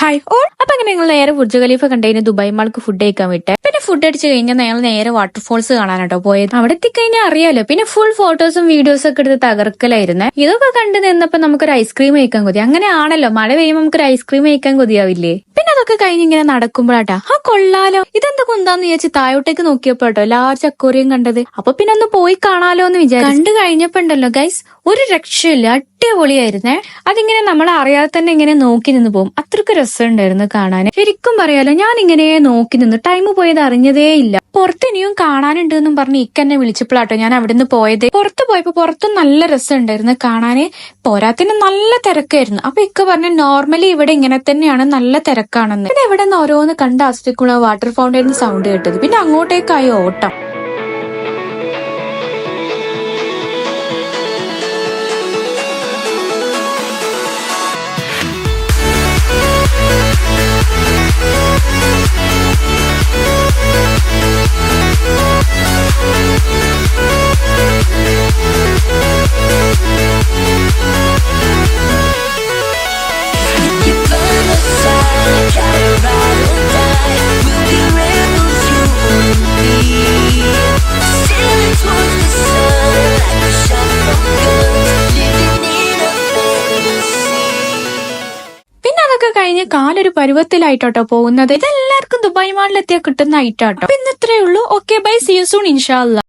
Hi all. അപ്പൊ അങ്ങനെ ഞങ്ങൾ നേരെ ബുർജ് ഖലീഫ കണ്ടതിന് ദുബായ് മാൾക്ക് ഫുഡ് കഴിക്കാൻ വിട്ടെ. പിന്നെ ഫുഡ് അടിച്ച് കഴിഞ്ഞാൽ ഞങ്ങൾ നേരെ വാട്ടർഫോൾസ് കാണാനാട്ടോ പോയത്. അവിടെ എത്തിക്കഴിഞ്ഞാൽ അറിയാലോ. പിന്നെ ഫുൾ ഫോട്ടോസും വീഡിയോസും ഒക്കെ എടുത്ത് തകർക്കലായിരുന്നേ. ഇതൊക്കെ കണ്ടു നിന്നപ്പോ നമുക്കൊരു ഐസ്ക്രീം കഴിക്കാൻ കൊതി. അങ്ങനെ ആണല്ലോ, മഴ പെയ്യുമ്പോൾ നമുക്കൊരു ഐസ്ക്രീം കഴിക്കാൻ കൊതിയാവില്ലേ. പിന്നെ അതൊക്കെ കഴിഞ്ഞ് ഇങ്ങനെ നടക്കുമ്പോഴാട്ടാ കൊള്ളാലോ, ഇതെന്താ കുന്താന്ന് വിചാരിച്ച് താഴോട്ടേക്ക് നോക്കിയപ്പോട്ടോ ലാർജ് അക്വേറിയം കണ്ടത്. അപ്പൊ പിന്നെ ഒന്ന് പോയി കാണാലോ എന്ന് വിചാരിച്ചു. കണ്ടു കഴിഞ്ഞപ്പോ ഉണ്ടല്ലോ ഗൈസ്, ഒരു രക്ഷയില്ല, അടിപൊളിയായിരുന്നേ. അതിങ്ങനെ നമ്മൾ അറിയാതെ തന്നെ ഇങ്ങനെ നോക്കി നിന്ന് പോകും. അത്രക്ക് രസമുണ്ടായിരുന്നു കാണാൻ. ശരിക്കും പറയാലോ, ഞാൻ ഇങ്ങനെ നോക്കി നിന്ന് ടൈം പോയത് അറിഞ്ഞതേ ഇല്ല. പുറത്ത് ഇനിയും കാണാനുണ്ട് എന്നും പറഞ്ഞ് ഇക്കെന്നെ വിളിച്ചപ്പോഴാട്ടോ ഞാൻ അവിടുന്ന് പോയത്. പുറത്ത് പോയപ്പോ പുറത്തും നല്ല രസമുണ്ടായിരുന്നു കാണാന്. പോരാത്തിന് നല്ല തിരക്കായിരുന്നു. അപ്പൊ ഇക്ക പറഞ്ഞ നോർമലി ഇവിടെ ഇങ്ങനെ തന്നെയാണ്, നല്ല തിരക്കാണെന്ന്. പിന്നെ ഇവിടെ നിന്ന് ഓരോന്ന് കണ്ട് ആസ്വദിക്കുള്ള വാട്ടർ ഫൗണ്ടൈൻ സൗണ്ട് കേട്ടത്. പിന്നെ അങ്ങോട്ടേക്കായി ഓട്ടം. കഴിഞ്ഞ് കാലൊരു പരുവത്തിലായിട്ടോ പോകുന്നത്. ഇതെല്ലാവർക്കും ദുബായ് മാളിലെത്തിയാൽ കിട്ടുന്ന ഐറ്റാട്ടോ. ഇന്ന് ഇത്രയേ ഉള്ളൂ. Okay bye, see you soon ഇൻഷാ അല്ലാഹ്.